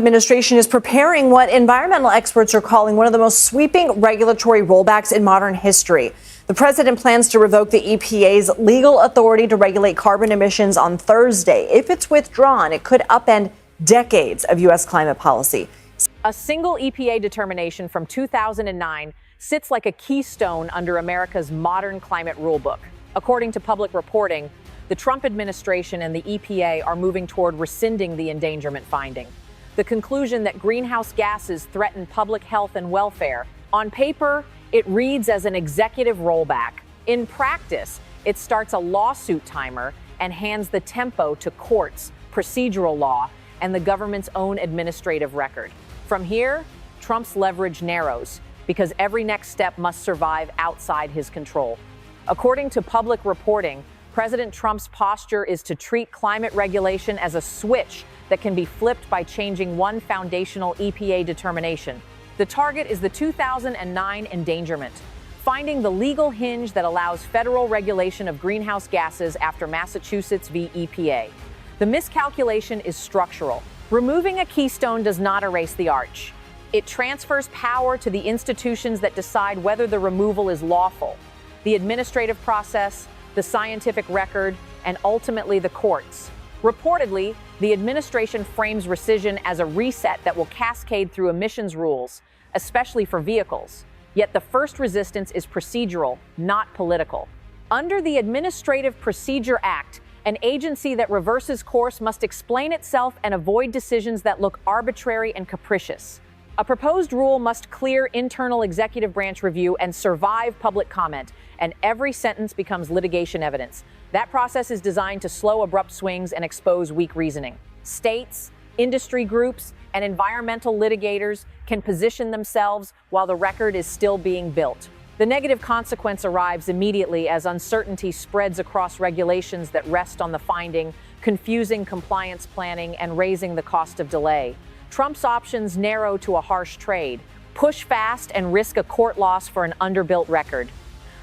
Administration is preparing what environmental experts are calling one of the most sweeping regulatory rollbacks in modern history. The president plans to revoke the EPA's legal authority to regulate carbon emissions on Thursday. If it's withdrawn, it could upend decades of U.S. climate policy. A single EPA determination from 2009 sits like a keystone under America's modern climate rulebook. According to public reporting, the Trump administration and the EPA are moving toward rescinding the endangerment finding. The conclusion that greenhouse gases threaten public health and welfare. On paper, it reads as an executive rollback. In practice, it starts a lawsuit timer and hands the tempo to courts, procedural law, and the government's own administrative record. From here, Trump's leverage narrows because every next step must survive outside his control. According to public reporting, President Trump's posture is to treat climate regulation as a switch that can be flipped by changing one foundational EPA determination. The target is the 2009 endangerment, finding the legal hinge that allows federal regulation of greenhouse gases after Massachusetts v. EPA. The miscalculation is structural. Removing a keystone does not erase the arch. It transfers power to the institutions that decide whether the removal is lawful: the administrative process, the scientific record, and ultimately the courts. Reportedly, the administration frames rescission as a reset that will cascade through emissions rules, especially for vehicles. Yet the first resistance is procedural, not political. Under the Administrative Procedure Act, an agency that reverses course must explain itself and avoid decisions that look arbitrary and capricious. A proposed rule must clear internal executive branch review and survive public comment, and every sentence becomes litigation evidence. That process is designed to slow abrupt swings and expose weak reasoning. States, industry groups, and environmental litigators can position themselves while the record is still being built. The negative consequence arrives immediately as uncertainty spreads across regulations that rest on the finding, confusing compliance planning and raising the cost of delay. Trump's options narrow to a harsh trade: push fast and risk a court loss for an underbuilt record.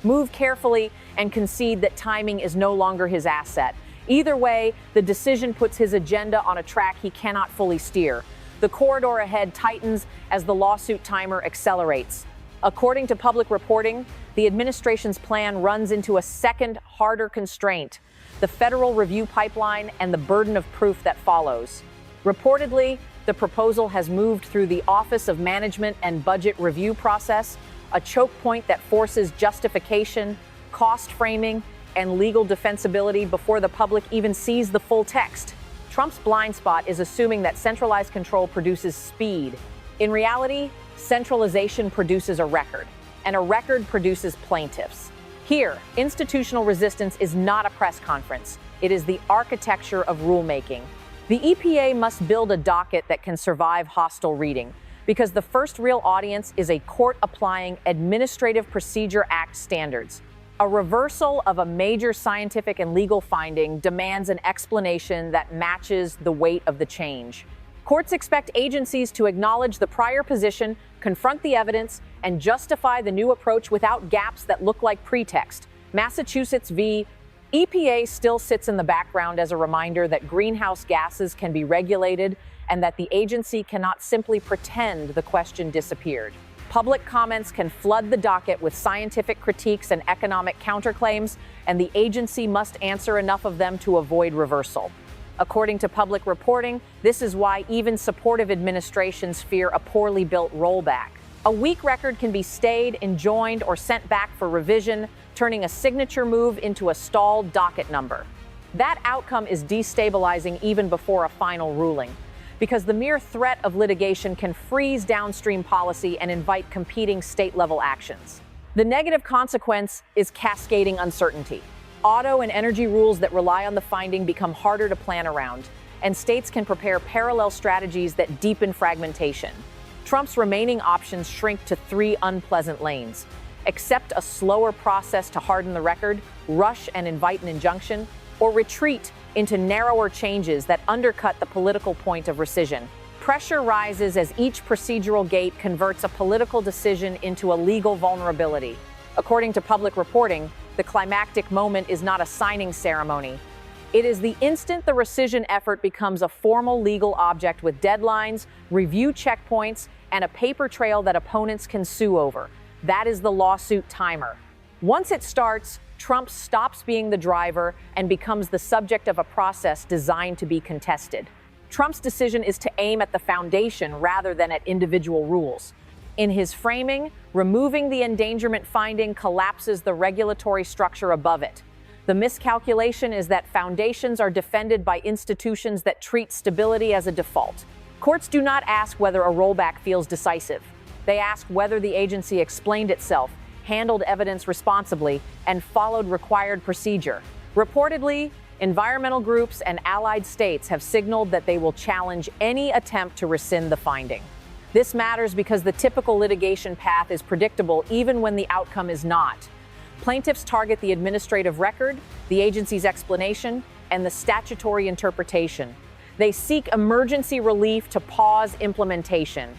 Move carefully and concede that timing is no longer his asset. Either way, the decision puts his agenda on a track he cannot fully steer. The corridor ahead tightens as the lawsuit timer accelerates. According to public reporting, the administration's plan runs into a second, harder constraint: the federal review pipeline and the burden of proof that follows. Reportedly, the proposal has moved through the Office of Management and Budget Review process, a choke point that forces justification, cost framing, and legal defensibility before the public even sees the full text. Trump's blind spot is assuming that centralized control produces speed. In reality, centralization produces a record, and a record produces plaintiffs. Here, institutional resistance is not a press conference. It is the architecture of rulemaking. The EPA must build a docket that can survive hostile reading, because the first real audience is a court applying Administrative Procedure Act standards. A reversal of a major scientific and legal finding demands an explanation that matches the weight of the change. Courts expect agencies to acknowledge the prior position, confront the evidence, and justify the new approach without gaps that look like pretext. Massachusetts v. EPA still sits in the background as a reminder that greenhouse gases can be regulated and that the agency cannot simply pretend the question disappeared. Public comments can flood the docket with scientific critiques and economic counterclaims, and the agency must answer enough of them to avoid reversal. According to public reporting, this is why even supportive administrations fear a poorly built rollback. A weak record can be stayed, enjoined, or sent back for revision, turning a signature move into a stalled docket number. That outcome is destabilizing even before a final ruling, because the mere threat of litigation can freeze downstream policy and invite competing state-level actions. The negative consequence is cascading uncertainty. Auto and energy rules that rely on the finding become harder to plan around, and states can prepare parallel strategies that deepen fragmentation. Trump's remaining options shrink to three unpleasant lanes: accept a slower process to harden the record, rush and invite an injunction, or retreat into narrower changes that undercut the political point of rescission. Pressure rises as each procedural gate converts a political decision into a legal vulnerability. According to public reporting, the climactic moment is not a signing ceremony. It is the instant the rescission effort becomes a formal legal object with deadlines, review checkpoints, and a paper trail that opponents can sue over. That is the lawsuit timer. Once it starts, Trump stops being the driver and becomes the subject of a process designed to be contested. Trump's decision is to aim at the foundation rather than at individual rules. In his framing, removing the endangerment finding collapses the regulatory structure above it. The miscalculation is that foundations are defended by institutions that treat stability as a default. Courts do not ask whether a rollback feels decisive. They ask whether the agency explained itself, handled evidence responsibly, and followed required procedure. Reportedly, environmental groups and allied states have signaled that they will challenge any attempt to rescind the finding. This matters because the typical litigation path is predictable even when the outcome is not. Plaintiffs target the administrative record, the agency's explanation, and the statutory interpretation. They seek emergency relief to pause implementation.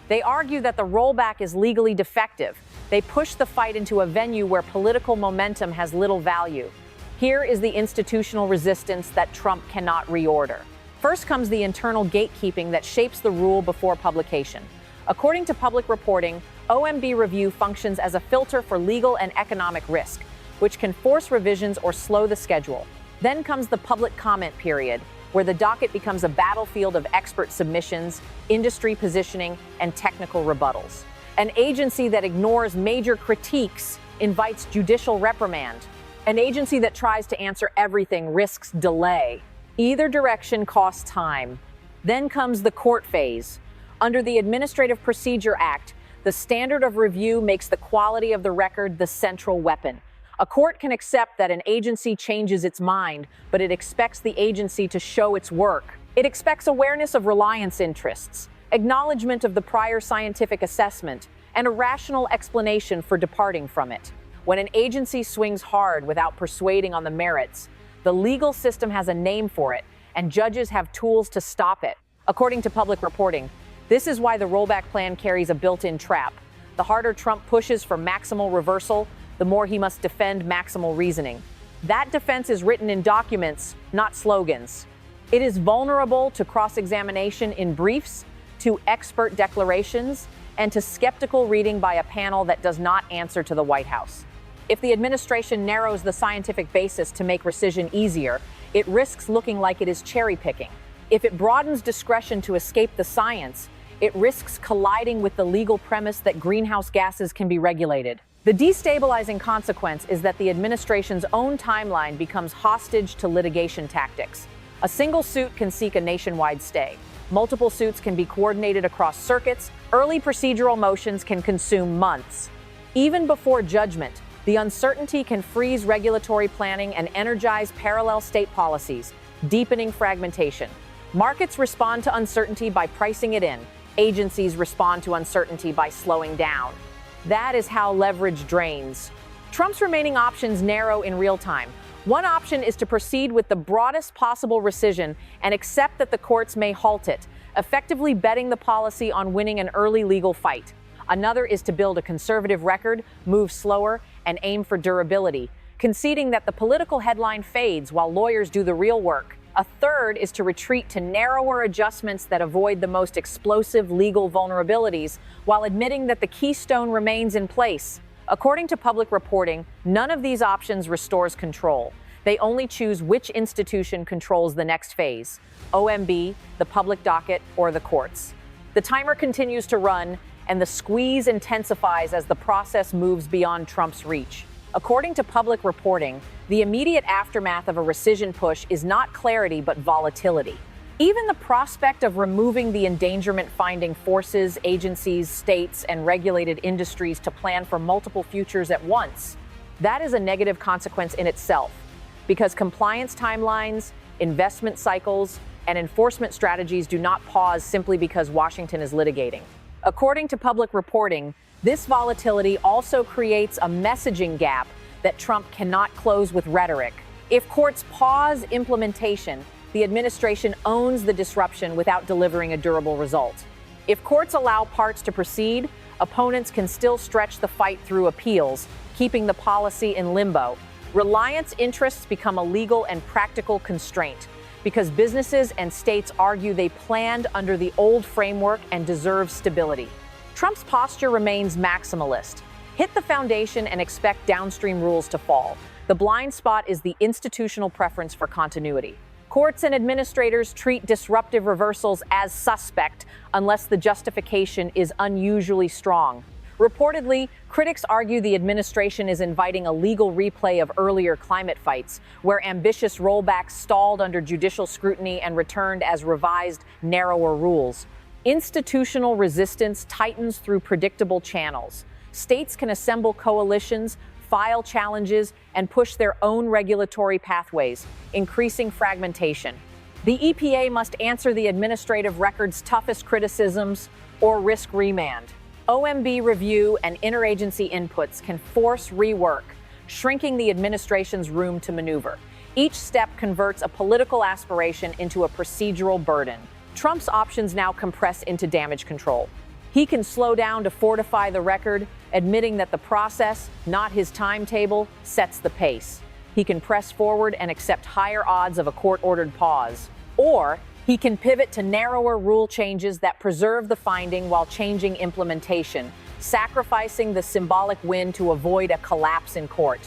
They argue that the rollback is legally defective. They push the fight into a venue where political momentum has little value. Here is the institutional resistance that Trump cannot reorder. First comes the internal gatekeeping that shapes the rule before publication. According to public reporting, OMB review functions as a filter for legal and economic risk, which can force revisions or slow the schedule. Then comes the public comment period, where the docket becomes a battlefield of expert submissions, industry positioning, and technical rebuttals. An agency that ignores major critiques invites judicial reprimand. An agency that tries to answer everything risks delay. Either direction costs time. Then comes the court phase. Under the Administrative Procedure Act, the standard of review makes the quality of the record the central weapon. A court can accept that an agency changes its mind, but it expects the agency to show its work. It expects awareness of reliance interests, acknowledgement of the prior scientific assessment, and a rational explanation for departing from it. When an agency swings hard without persuading on the merits, the legal system has a name for it, and judges have tools to stop it. According to public reporting, this is why the rollback plan carries a built-in trap. The harder Trump pushes for maximal reversal, the more he must defend maximal reasoning. That defense is written in documents, not slogans. It is vulnerable to cross-examination in briefs, to expert declarations, and to skeptical reading by a panel that does not answer to the White House. If the administration narrows the scientific basis to make rescission easier, it risks looking like it is cherry-picking. If it broadens discretion to escape the science, it risks colliding with the legal premise that greenhouse gases can be regulated. The destabilizing consequence is that the administration's own timeline becomes hostage to litigation tactics. A single suit can seek a nationwide stay. Multiple suits can be coordinated across circuits. Early procedural motions can consume months. Even before judgment, the uncertainty can freeze regulatory planning and energize parallel state policies, deepening fragmentation. Markets respond to uncertainty by pricing it in. Agencies respond to uncertainty by slowing down. That is how leverage drains. Trump's remaining options narrow in real time. One option is to proceed with the broadest possible rescission and accept that the courts may halt it, effectively betting the policy on winning an early legal fight. Another is to build a conservative record, move slower, and aim for durability, conceding that the political headline fades while lawyers do the real work. A third is to retreat to narrower adjustments that avoid the most explosive legal vulnerabilities while admitting that the keystone remains in place. According to public reporting, none of these options restores control. They only choose which institution controls the next phase: OMB, the public docket, or the courts. The timer continues to run, and the squeeze intensifies as the process moves beyond Trump's reach. According to public reporting, the immediate aftermath of a rescission push is not clarity but volatility. Even the prospect of removing the endangerment finding forces agencies, states, and regulated industries to plan for multiple futures at once. That is a negative consequence in itself, because compliance timelines, investment cycles, and enforcement strategies do not pause simply because Washington is litigating. According to public reporting, this volatility also creates a messaging gap that Trump cannot close with rhetoric. If courts pause implementation, the administration owns the disruption without delivering a durable result. If courts allow parts to proceed, opponents can still stretch the fight through appeals, keeping the policy in limbo. Reliance interests become a legal and practical constraint because businesses and states argue they planned under the old framework and deserve stability. Trump's posture remains maximalist. Hit the foundation and expect downstream rules to fall. The blind spot is the institutional preference for continuity. Courts and administrators treat disruptive reversals as suspect unless the justification is unusually strong. Reportedly, critics argue the administration is inviting a legal replay of earlier climate fights, where ambitious rollbacks stalled under judicial scrutiny and returned as revised, narrower rules. Institutional resistance tightens through predictable channels. States can assemble coalitions, file challenges, and push their own regulatory pathways, increasing fragmentation. The EPA must answer the administrative record's toughest criticisms or risk remand. OMB review and interagency inputs can force rework, shrinking the administration's room to maneuver. Each step converts a political aspiration into a procedural burden. Trump's options now compress into damage control. He can slow down to fortify the record, admitting that the process, not his timetable, sets the pace. He can press forward and accept higher odds of a court-ordered pause. Or he can pivot to narrower rule changes that preserve the finding while changing implementation, sacrificing the symbolic win to avoid a collapse in court.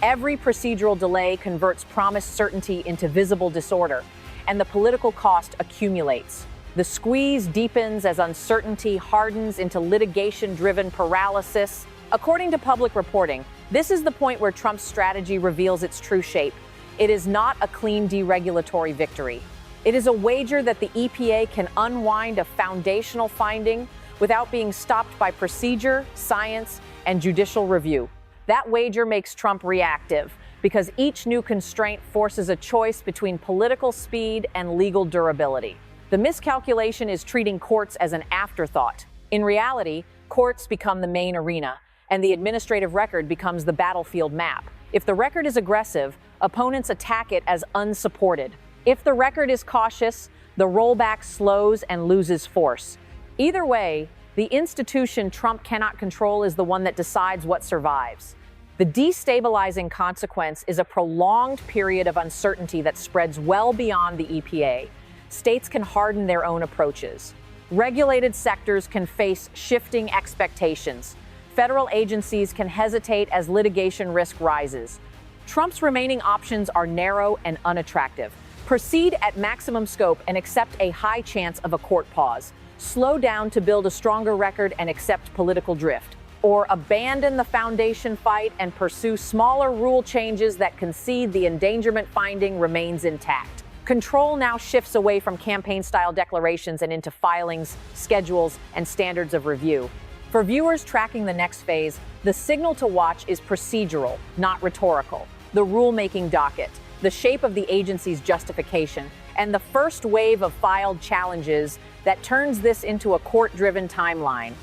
Every procedural delay converts promised certainty into visible disorder, and the political cost accumulates. The squeeze deepens as uncertainty hardens into litigation-driven paralysis. According to public reporting, this is the point where Trump's strategy reveals its true shape. It is not a clean deregulatory victory. It is a wager that the EPA can unwind a foundational finding without being stopped by procedure, science, and judicial review. That wager makes Trump reactive because each new constraint forces a choice between political speed and legal durability. The miscalculation is treating courts as an afterthought. In reality, courts become the main arena, and the administrative record becomes the battlefield map. If the record is aggressive, opponents attack it as unsupported. If the record is cautious, the rollback slows and loses force. Either way, the institution Trump cannot control is the one that decides what survives. The destabilizing consequence is a prolonged period of uncertainty that spreads well beyond the EPA. States can harden their own approaches. Regulated sectors can face shifting expectations. Federal agencies can hesitate as litigation risk rises. Trump's remaining options are narrow and unattractive. Proceed at maximum scope and accept a high chance of a court pause. Slow down to build a stronger record and accept political drift. Or abandon the foundation fight and pursue smaller rule changes that concede the endangerment finding remains intact. Control now shifts away from campaign-style declarations and into filings, schedules, and standards of review. For viewers tracking the next phase, the signal to watch is procedural, not rhetorical. The rulemaking docket, the shape of the agency's justification, and the first wave of filed challenges that turns this into a court-driven timeline.